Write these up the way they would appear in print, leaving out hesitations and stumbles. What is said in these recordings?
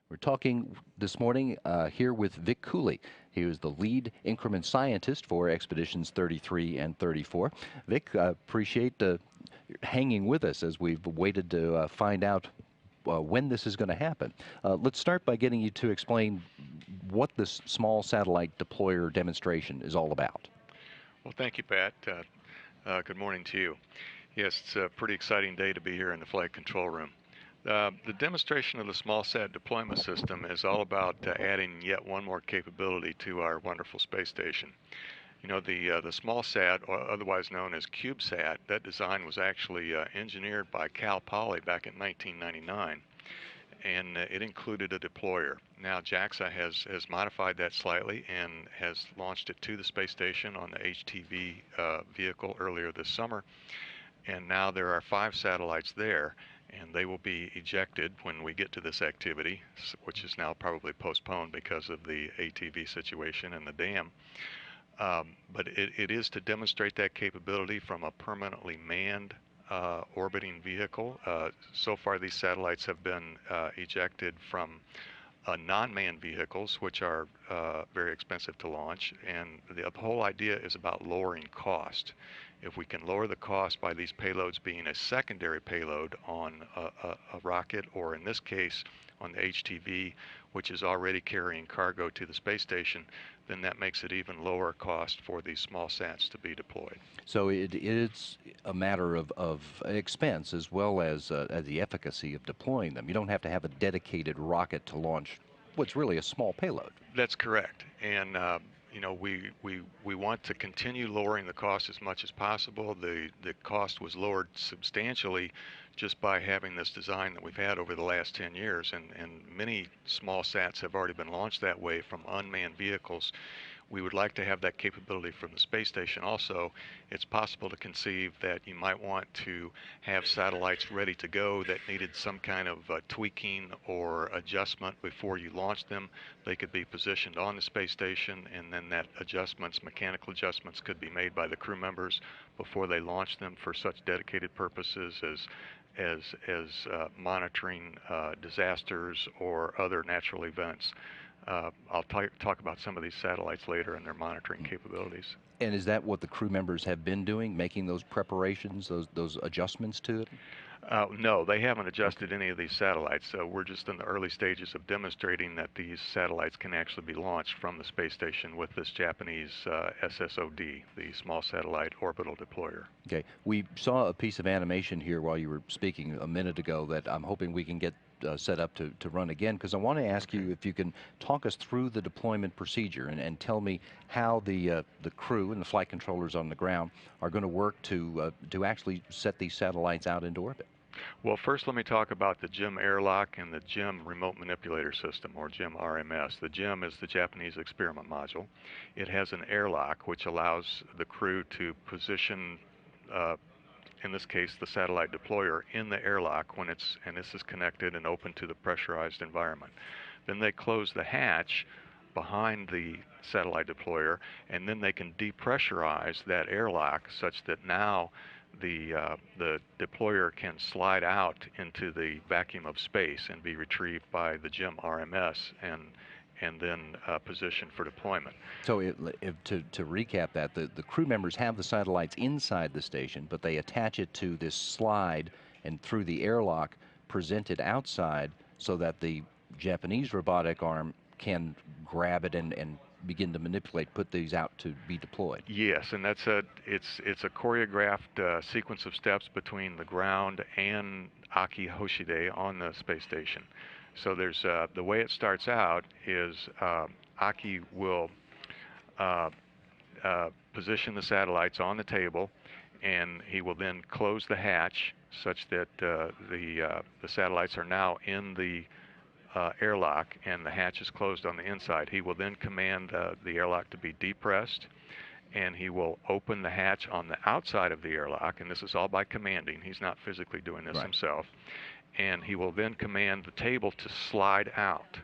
We're talking this morning here with Vic Cooley. He was the lead increment scientist for Expeditions 33 and 34. Vic, appreciate hanging with us as we've waited to find out when this is going to happen. Let's start by getting you to explain what this small satellite deployer demonstration is all about. Well, thank you, Pat. Good morning to you. Yes, it's a pretty exciting day to be here in the flight control room. The demonstration of the small sat deployment system is all about adding yet one more capability to our wonderful space station. You know, the small sat, or otherwise known as CubeSat, that design was actually engineered by Cal Poly back in 1999, and it included a deployer. Now JAXA has modified that slightly and has launched it to the space station on the HTV vehicle earlier this summer. And now there are 5 satellites there, and they will be ejected when we get to this activity, which is now probably postponed because of the ATV situation and the dam. But it is to demonstrate that capability from a permanently manned orbiting vehicle. So far, these satellites have been ejected from non-manned vehicles, which are very expensive to launch, and the whole idea is about lowering cost. If we can lower the cost by these payloads being a secondary payload on a rocket, or in this case on the HTV, which is already carrying cargo to the space station, then that makes it even lower cost for these small sats to be deployed. So it's a matter of expense as well as the efficacy of deploying them. You don't have to have a dedicated rocket to launch what's really a small payload. That's correct. And you know, we want to continue lowering the cost as much as possible. The cost was lowered substantially just by having this design that we've had over the last 10 years, and many small sats have already been launched that way from unmanned vehicles. We would like to have that capability from the space station also. It's possible to conceive that you might want to have satellites ready to go that needed some kind of tweaking or adjustment before you launch them. They could be positioned on the space station, and then that mechanical adjustments could be made by the crew members before they launch them for such dedicated purposes as monitoring disasters or other natural events. I'll talk about some of these satellites later and their monitoring capabilities. And is that what the crew members have been doing, making those preparations, those adjustments to it? No, they haven't adjusted any of these satellites. We're just in the early stages of demonstrating that these satellites can actually be launched from the space station with this Japanese SSOD, the Small Satellite Orbital Deployer. Okay, we saw a piece of animation here while you were speaking a minute ago that I'm hoping we can get set up to run again, because I want to ask you if you can talk us through the deployment procedure and tell me how the crew and the flight controllers on the ground are going to work to actually set these satellites out into orbit. Well, first let me talk about the JIM airlock and the JIM remote manipulator system, or JIM RMS. The JIM is the Japanese experiment module. It has an airlock which allows the crew to position in this case the satellite deployer in the airlock when this is connected and open to the pressurized environment. Then they close the hatch behind the satellite deployer, and then they can depressurize that airlock such that now the deployer can slide out into the vacuum of space and be retrieved by the JIM RMS and then positioned for deployment. So to recap that, the crew members have the satellites inside the station, but they attach it to this slide and through the airlock present it outside so that the Japanese robotic arm can grab it and begin to manipulate, put these out to be deployed. Yes, and it's a choreographed sequence of steps between the ground and Aki Hoshide on the space station. So there's the way it starts out is Aki will position the satellites on the table, and he will then close the hatch such that the satellites are now in the airlock, and the hatch is closed on the inside. He will then command the airlock to be depressed, and he will open the hatch on the outside of the airlock, and this is all by commanding. He's not physically doing this himself. And he will then command the table to slide out.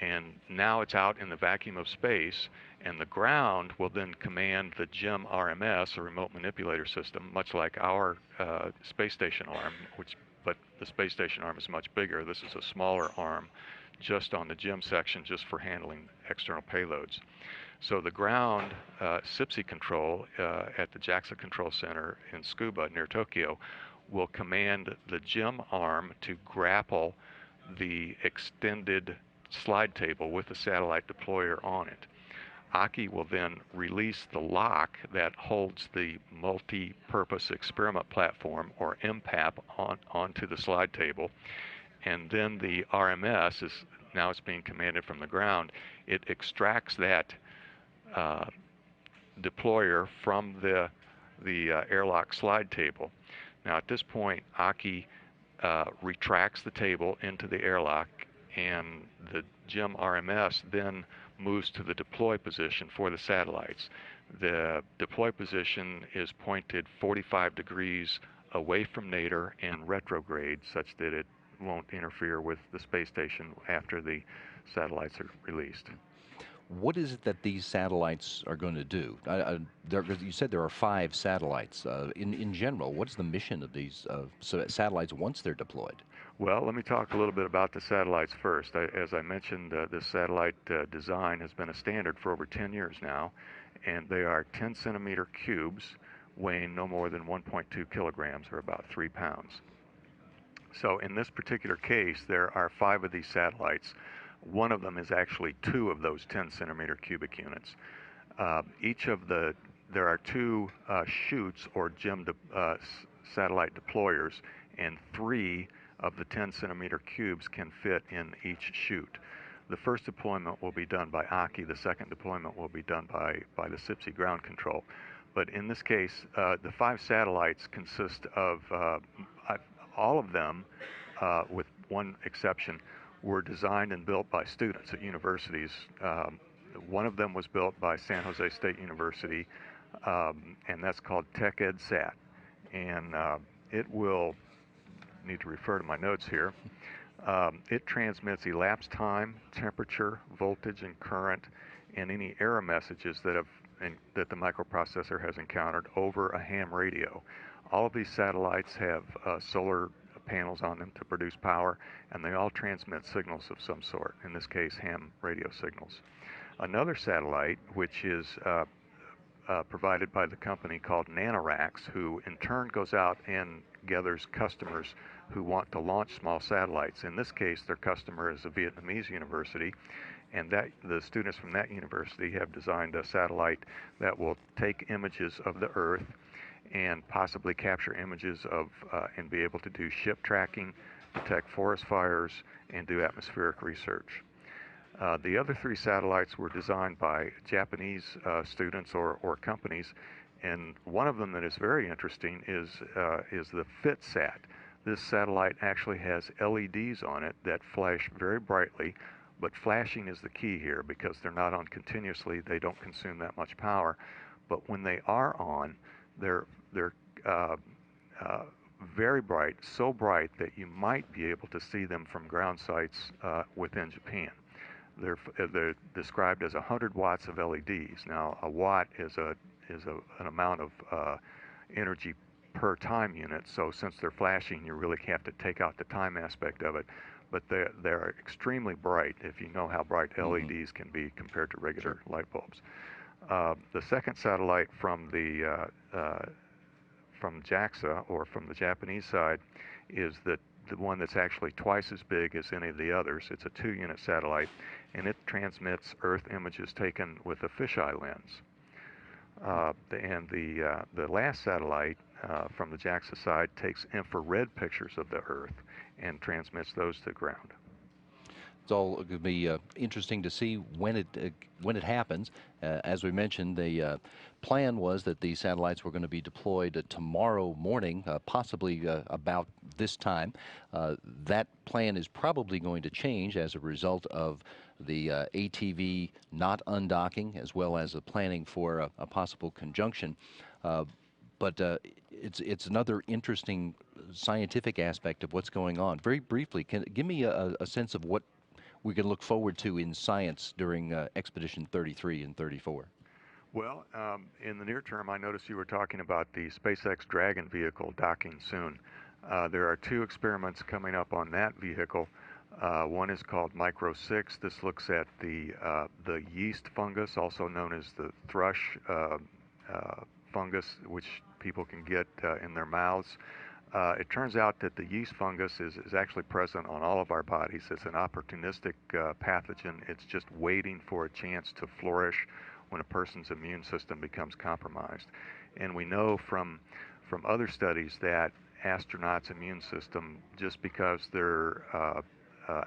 And now it's out in the vacuum of space, and the ground will then command the JIM RMS, a remote manipulator system, much like our space station arm, but the space station arm is much bigger. This is a smaller arm just on the GEM section, just for handling external payloads. So the ground SIPSI control at the JAXA Control Center in Tsukuba near Tokyo will command the GEM arm to grapple the extended slide table with the satellite deployer on it. Aki will then release the lock that holds the multi-purpose experiment platform, or MPAP, onto the slide table, and then the RMS is now it's being commanded from the ground. It extracts that deployer from the airlock slide table. Now at this point, Aki retracts the table into the airlock, and the GEM RMS then moves to the deploy position for the satellites. The deploy position is pointed 45 degrees away from nadir and retrograde, such that it won't interfere with the space station after the satellites are released. What is it that these satellites are going to do? You said there are 5 satellites. In general, what's the mission of these satellites once they're deployed? Well, let me talk a little bit about the satellites first. As I mentioned, this satellite design has been a standard for over 10 years now, and they are 10-centimeter cubes weighing no more than 1.2 kilograms, or about 3 pounds. So in this particular case, there are 5 of these satellites. One of them is actually 2 of those 10-centimeter cubic units. There are 2 chutes, or GEM satellite deployers, and 3 of the 10-centimeter cubes can fit in each chute. The first deployment will be done by Aki. The second deployment will be done by the SIPSI ground control. But in this case, the 5 satellites consist of all of them, with one exception, were designed and built by students at universities. One of them was built by San Jose State University, and that's called TechEdSat. And it will need to refer to my notes here. It transmits elapsed time, temperature, voltage, and current, and any error messages that the microprocessor has encountered over a ham radio. All of these satellites have solar panels on them to produce power, and they all transmit signals of some sort, in this case ham radio signals. Another satellite, which is provided by the company called NanoRacks, who in turn goes out and gathers customers who want to launch small satellites. In this case, their customer is a Vietnamese university, and the students from that university have designed a satellite that will take images of the Earth and possibly capture images of and be able to do ship tracking, detect forest fires, and do atmospheric research. The other 3 satellites were designed by Japanese students or companies, and one of them that is very interesting is the FitSat. This satellite actually has LEDs on it that flash very brightly, but flashing is the key here because they're not on continuously. They don't consume that much power, but when they are on, they're very bright, so bright that you might be able to see them from ground sites within Japan. They're described as 100 watts of LEDs. Now, a watt is an amount of energy per time unit, so since they're flashing, you really have to take out the time aspect of it. But they're extremely bright, if you know how bright LEDs can be compared to regular light bulbs. The second satellite from JAXA, or from the Japanese side, is the one that's actually twice as big as any of the others. It's a 2-unit satellite, and it transmits Earth images taken with a fisheye lens. And the last satellite from the JAXA side takes infrared pictures of the Earth and transmits those to the ground. It's all going to be interesting to see when it happens. As we mentioned, the plan was that these satellites were going to be deployed tomorrow morning, possibly about this time. That plan is probably going to change as a result of the ATV not undocking, as well as the planning for a possible conjunction. But it's another interesting scientific aspect of what's going on. Very briefly, give me a sense of what we can look forward to in science during Expedition 33 and 34? Well, in the near term, I noticed you were talking about the SpaceX Dragon vehicle docking soon. There are 2 experiments coming up on that vehicle. One is called Micro 6. This looks at the yeast fungus, also known as the thrush fungus, which people can get in their mouths. It turns out that the yeast fungus is actually present on all of our bodies. It's an opportunistic pathogen. It's just waiting for a chance to flourish when a person's immune system becomes compromised. And we know from other studies that astronauts' immune system, just because they're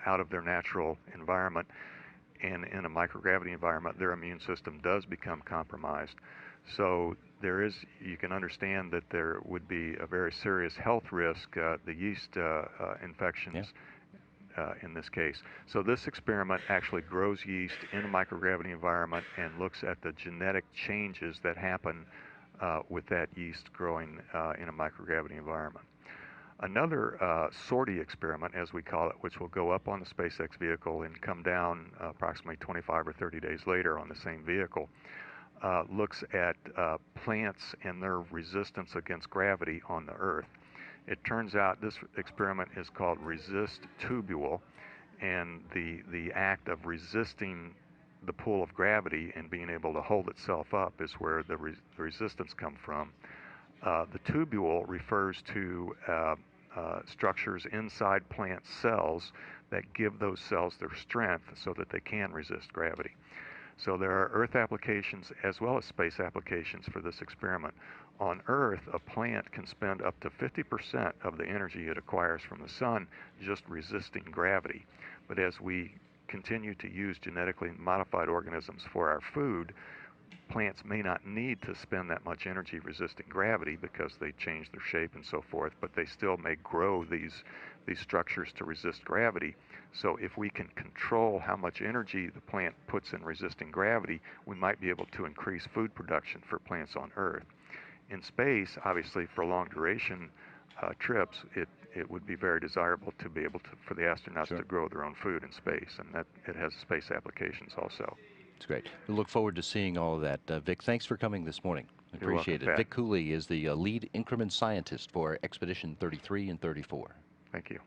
out of their natural environment and in a microgravity environment, their immune system does become compromised. So you can understand that there would be a very serious health risk, the yeast infections in this case. So this experiment actually grows yeast in a microgravity environment and looks at the genetic changes that happen with that yeast growing in a microgravity environment. Another sortie experiment, as we call it, which will go up on the SpaceX vehicle and come down approximately 25 or 30 days later on the same vehicle, looks at plants and their resistance against gravity on the Earth. It turns out this experiment is called resist tubule, and the act of resisting the pull of gravity and being able to hold itself up is where the resistance comes from. The tubule refers to structures inside plant cells that give those cells their strength so that they can resist gravity. So there are Earth applications as well as space applications for this experiment. On Earth, a plant can spend up to 50% of the energy it acquires from the sun just resisting gravity. But as we continue to use genetically modified organisms for our food, plants may not need to spend that much energy resisting gravity because they change their shape and so forth, but they still may grow these structures to resist gravity. So if we can control how much energy the plant puts in resisting gravity, we might be able to increase food production for plants on Earth. In space, obviously, for long duration trips, it would be very desirable to be able to, for the astronauts to grow their own food in space, and that it has space applications also. It's great. We look forward to seeing all of that. Vic, thanks for coming this morning. You're welcome, Appreciate it. Pat. Vic Cooley is the lead increment scientist for Expedition 33 and 34. Thank you.